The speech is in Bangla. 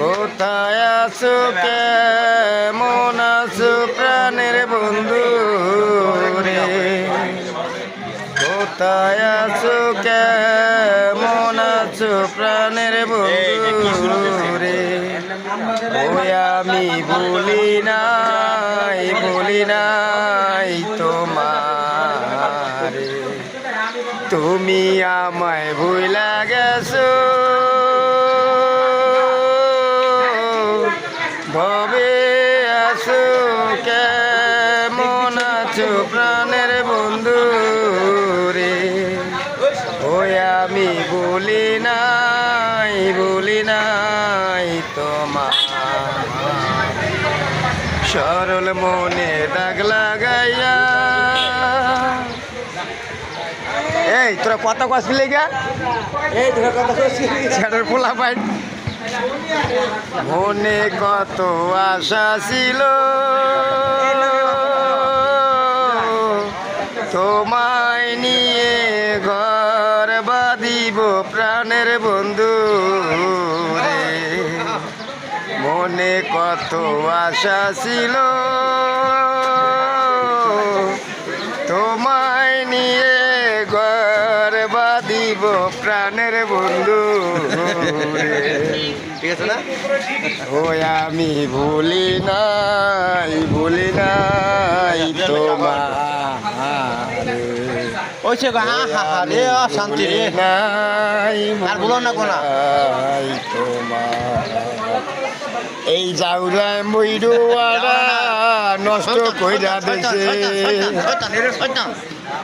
কোথায় আছো কেমন আছো প্রাণের বন্ধু রে, কোথায় আছো কেমন আছো প্রাণের বন্ধু রে। ওই আমি বলি নাই তোমারে, তুমি আমায় ভুইলা গেছো, ভবে আছো কেমন আছো প্রাণের বন্ধু রে। ওই আমি বলি নাই তোমার, সরল মনে দাগ লাগাইয়া। এই তোরা কথা কসলি গা, এই তোরা কথা কসলি ছেড়ের পোলা পাই। মনে কত আশা ছিল তোমায় নিয়ে ঘর বাঁধিব প্রাণের বন্ধু রে। মনে কত আশা ছিল তোমায় নিয়ে ঘর বাঁধিব প্রাণের বন্ধু রে। ঠিক আছে না? ওই আমি ভুলি নাই তোমার, ওইছে গো হা হা হা রে শান্তি রে নাই আর বলো না কোনা তোমার। এই জাউরায় ময়ূরা নষ্ট কইরা দেছে।